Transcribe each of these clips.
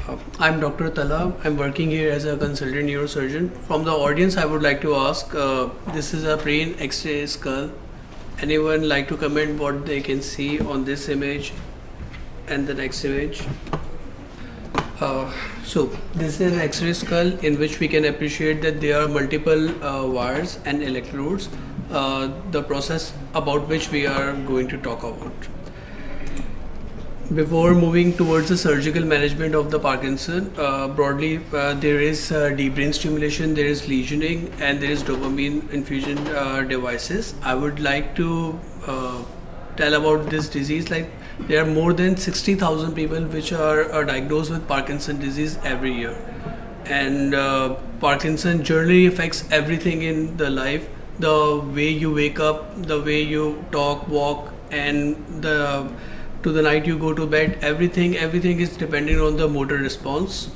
I'm Dr. Tala. I'm working here as a consultant neurosurgeon. From the audience, I would like to ask, this is a brain X-ray skull. Anyone like to comment what they can see on this image and the next image? So this is an X-ray skull in which we can appreciate that there are multiple wires and electrodes, the process about which we are going to talk about. Before moving towards the surgical management of the Parkinson, broadly there is deep brain stimulation, there is lesioning, and there is dopamine infusion devices. I would like to tell about this disease. Like, there are more than 60,000 people which are diagnosed with Parkinson disease every year, and Parkinson generally affects everything in the life. The way you wake up, the way you talk, walk, and to the night you go to bed, everything is dependent on the motor response.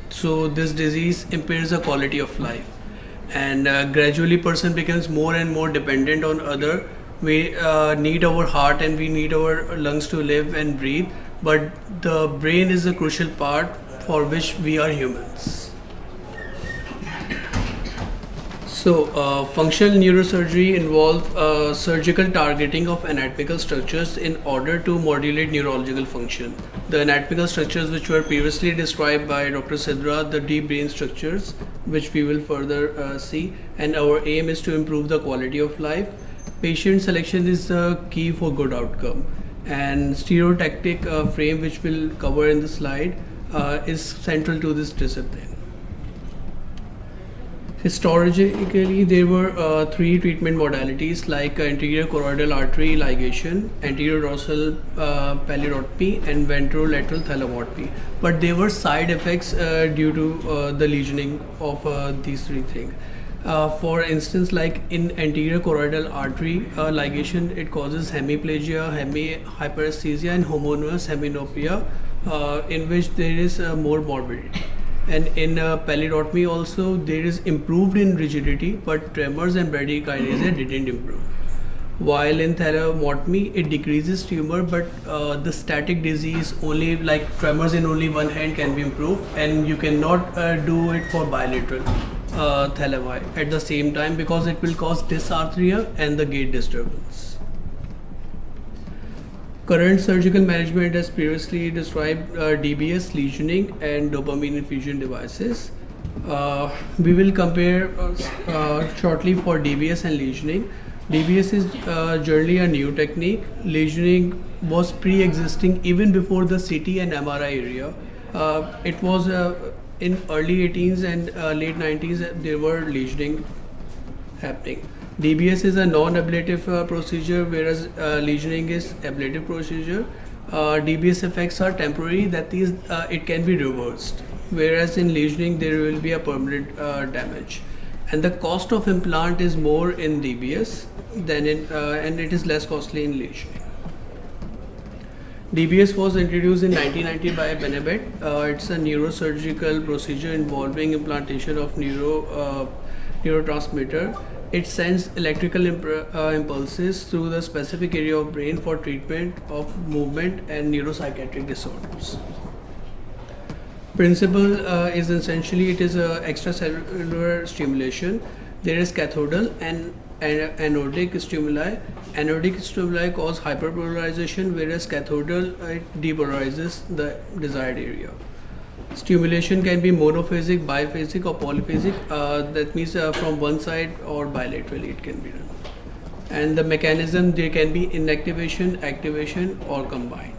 So this disease impairs the quality of life, and gradually person becomes more and more dependent on other. We need our heart and we need our lungs to live and breathe, but the brain is a crucial part for which we are humans. So, functional neurosurgery involves surgical targeting of anatomical structures in order to modulate neurological function. The anatomical structures which were previously described by Dr. Sidra, the deep brain structures, which we will further see, and our aim is to improve the quality of life. Patient selection is the key for good outcome, and stereotactic frame, which we'll cover in the slide, is central to this discipline. Historically, there were three treatment modalities like anterior choroidal artery ligation, anterior dorsal pallidotomy, and ventrolateral thalamotomy. But there were side effects due to the lesioning of these three things. For instance, like in anterior choroidal artery ligation, it causes hemiplegia, hyperesthesia, and homonymous heminopia, in which there is more morbidity. And in pallidotomy also, there is improved in rigidity, but tremors and bradykinesia didn't improve. While in thalamotomy, it decreases tumor, but the static disease, only like tremors in only one hand, can be improved, and you cannot do it for bilateral thalami at the same time, because it will cause dysarthria and the gait disturbance. Current surgical management, as previously described, DBS, lesioning, and dopamine infusion devices. We will compare shortly for DBS and lesioning. DBS is generally a new technique. Lesioning was pre-existing even before the CT and MRI area. It was in early 18s and late 90s, there were lesioning happening. DBS is a non-ablative procedure, whereas lesioning is ablative procedure. DBS effects are temporary, that is, it can be reversed, whereas in lesioning there will be a permanent damage. And the cost of implant is more in DBS than and it is less costly in lesioning. DBS was introduced in 1990 by Benabet. It's a neurosurgical procedure involving implantation of neurotransmitter. It sends electrical impulses through the specific area of brain for treatment of movement and neuropsychiatric disorders. Principle is essentially, it is a extracellular stimulation. There is cathodal and anodic stimuli. Anodic stimuli cause hyperpolarization, whereas cathodal depolarizes the desired area. Stimulation can be monophasic, biphasic, or polyphasic. That means from one side or bilaterally it can be done. And the mechanism, there can be inactivation, activation, or combined.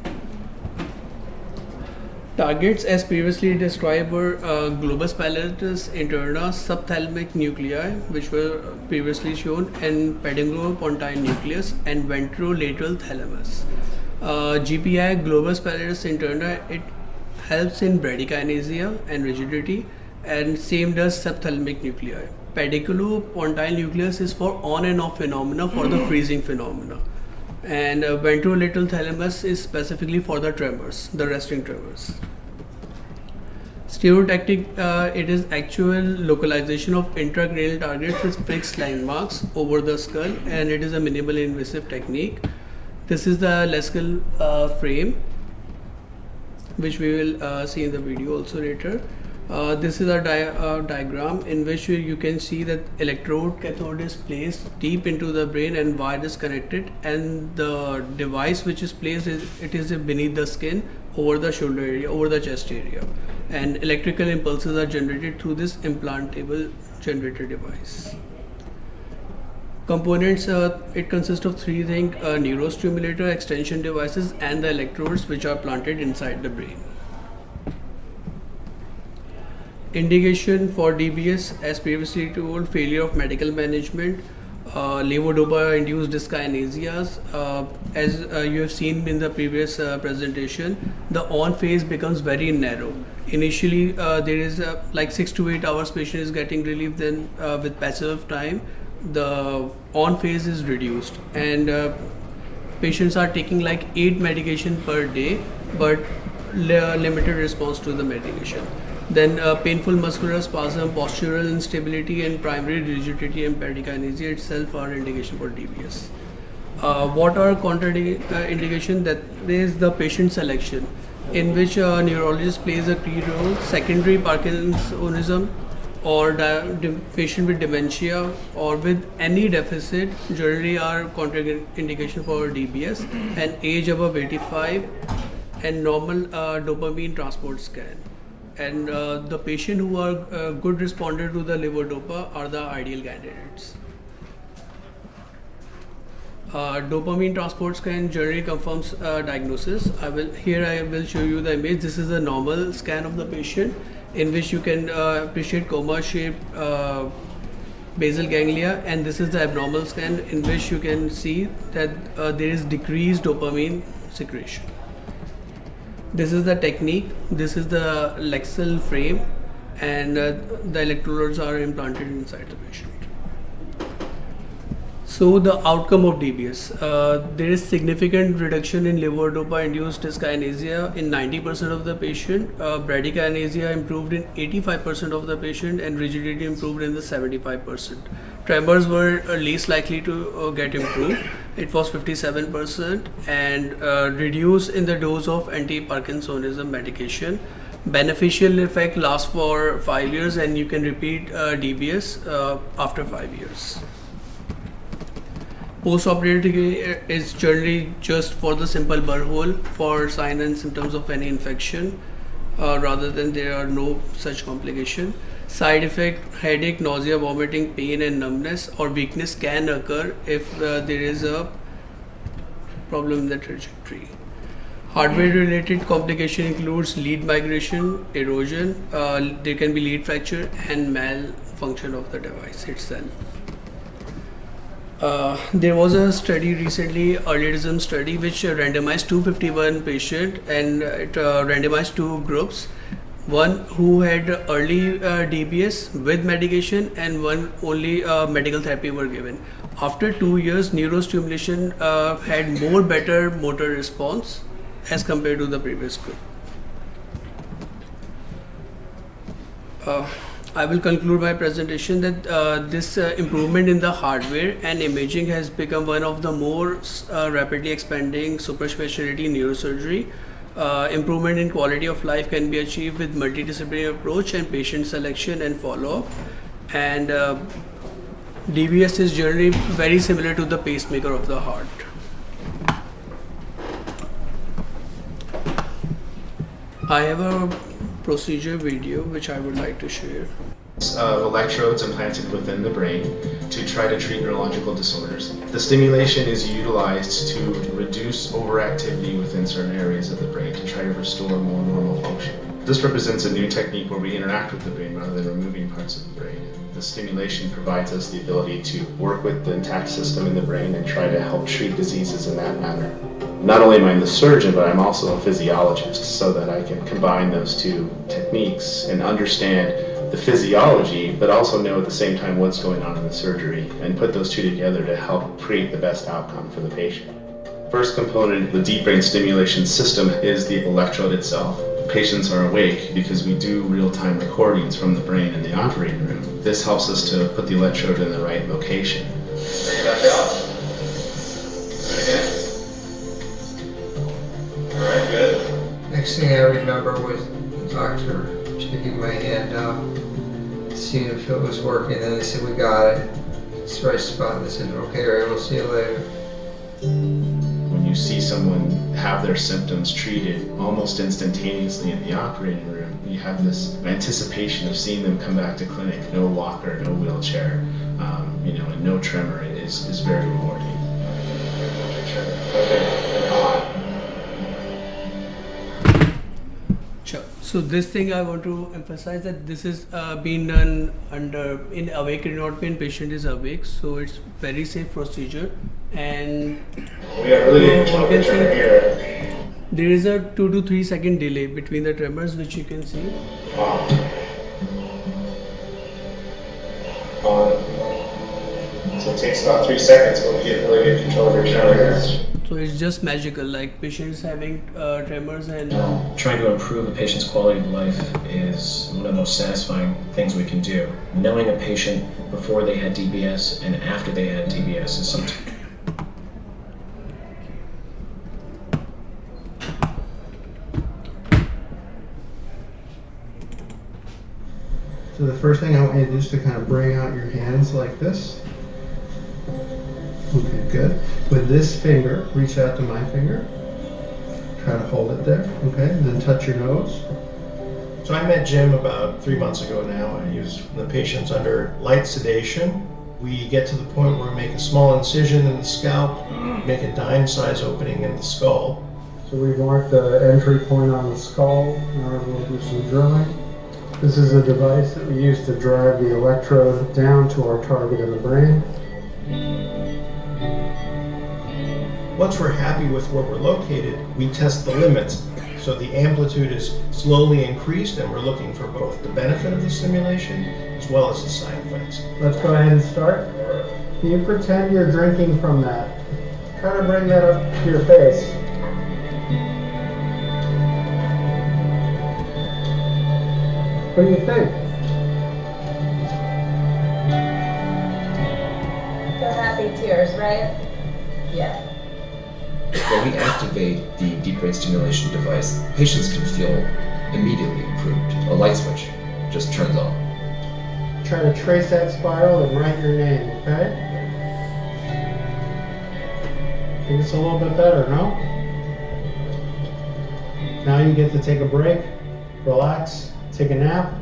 Targets, as previously described, were globus pallidus interna, subthalamic nuclei, which were previously shown, and pedunculopontine nucleus, and ventrolateral thalamus. GPI, globus pallidus interna, it helps in bradykinesia and rigidity, and same does subthalamic nuclei. Pedunculopontine nucleus is for on and off phenomena, for the freezing phenomena, and ventrolateral thalamus is specifically for the tremors, the resting tremors. Stereotactic, it is actual localization of intracranial targets with fixed landmarks over the skull, and it is a minimally invasive technique. This is the Leskill frame. which we will see in the video also later. This is a diagram in which you can see that electrode cathode is placed deep into the brain and wire is connected, and the device which is placed is beneath the skin, over the shoulder area, over the chest area, and electrical impulses are generated through this implantable generator device. Components, it consists of three things: neurostimulator, extension devices, and the electrodes which are planted inside the brain. Indication for DBS, as previously told, failure of medical management, levodopa-induced dyskinesias. As you have seen in the previous presentation, the on phase becomes very narrow. Initially, there is like 6 to 8 hours patient is getting relief, then with passage of time, the on phase is reduced, and patients are taking like 8 medication per day, but limited response to the medication. Then painful muscular spasm, postural instability, and primary rigidity and bradykinesia itself are indication for DBS. What are contraindication? That is the patient selection, in which a neurologist plays a key role. Secondary Parkinsonism, or patient with dementia or with any deficit generally are contraindication for DBS, and age above 85, and normal dopamine transport scan. And the patient who are good responder to the levodopa are the ideal candidates. Dopamine transport scan generally confirms diagnosis. I will show you the image. This is a normal scan of the patient, in which you can appreciate coma-shaped basal ganglia, and this is the abnormal scan, in which you can see that there is decreased dopamine secretion. This is the technique. This is the Lexel frame, and the electrodes are implanted inside the patient. So the outcome of DBS, there is significant reduction in levodopa-induced dyskinesia in 90% of the patient, bradykinesia improved in 85% of the patient, and rigidity improved in the 75%. Tremors were least likely to get improved. It was 57%, and reduced in the dose of anti-Parkinsonism medication. Beneficial effect lasts for 5 years, and you can repeat DBS after 5 years. Post-operative is generally just for the simple burr hole for signs and symptoms of any infection, rather than there are no such complication. Side effect: headache, nausea, vomiting, pain, and numbness or weakness can occur if there is a problem in the trajectory. Hardware-related complication includes lead migration, erosion, there can be lead fracture, and malfunction of the device itself. There was a study recently, earlyism study, which randomized 251 patients, and it randomized 2 groups. One who had early DBS with medication, and one only medical therapy were given. After 2 years, neurostimulation had more better motor response as compared to the previous group. I will conclude my presentation that this improvement in the hardware and imaging has become one of the more rapidly expanding superspecialty neurosurgery. Improvement in quality of life can be achieved with multidisciplinary approach and patient selection and follow-up. And DBS is generally very similar to the pacemaker of the heart. I have a procedure video which I would like to share. Electrodes implanted within the brain to try to treat neurological disorders. The stimulation is utilized to reduce overactivity within certain areas of the brain to try to restore more normal function. This represents a new technique where we interact with the brain rather than removing parts of the brain. The stimulation provides us the ability to work with the intact system in the brain and try to help treat diseases in that manner. Not only am I the surgeon, but I'm also a physiologist, so that I can combine those two techniques and understand the physiology, but also know at the same time what's going on in the surgery, and put those two together to help create the best outcome for the patient. First component, the deep brain stimulation system, is the electrode itself. Patients are awake because we do real-time recordings from the brain in the operating room. This helps us to put the electrode in the right location. Bring it back out. Again. Alright, good. Next thing I remember was the doctor checking my hand out, seeing if it was working, and they said, "We got it. It's the right spot." And they said, "Okay, all right, we'll see you later." When you see someone have their symptoms treated almost instantaneously in the operating room, you have this anticipation of seeing them come back to clinic. No walker, no wheelchair, and no tremor is very rewarding. Sure. So this thing I want to emphasize that this is being done in awake, not when patient is awake. So it's very safe procedure, and We are really you can see here. there is a 2 to 3 second delay between the tremors, which you can see. So it takes about 3 seconds, but we get really good control of your tremors. So it's just magical. Like patients having tremors and Trying to improve a patient's quality of life is one of the most satisfying things we can do. Knowing a patient before they had DBS and after they had DBS is something. So the first thing I want you to do is to kind of bring out your hands like this. Okay, good. With this finger, reach out to my finger. Try to hold it there. Okay, and then touch your nose. So I met Jim about 3 months ago now, and he was the patient's under light sedation. We get to the point where we make a small incision in the scalp, make a dime-size opening in the skull. So we've marked the entry point on the skull. Now we'll do some drilling. This is a device that we use to drive the electrode down to our target in the brain. Once we're happy with where we're located, we test the limits. So the amplitude is slowly increased, and we're looking for both the benefit of the stimulation as well as the side effects. Let's go ahead and start. Can you pretend you're drinking from that? Try to bring that up to your face. What do you think? The happy tears, right? Yeah. When we activate the deep brain stimulation device, patients can feel immediately improved. A light switch just turns on. Try to trace that spiral and write your name, okay? I think it's a little bit better, no? Now you get to take a break, relax, take a nap.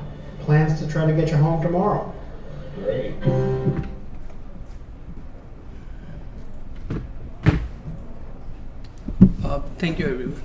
Plans to try to get you home tomorrow. Great. thank you everyone.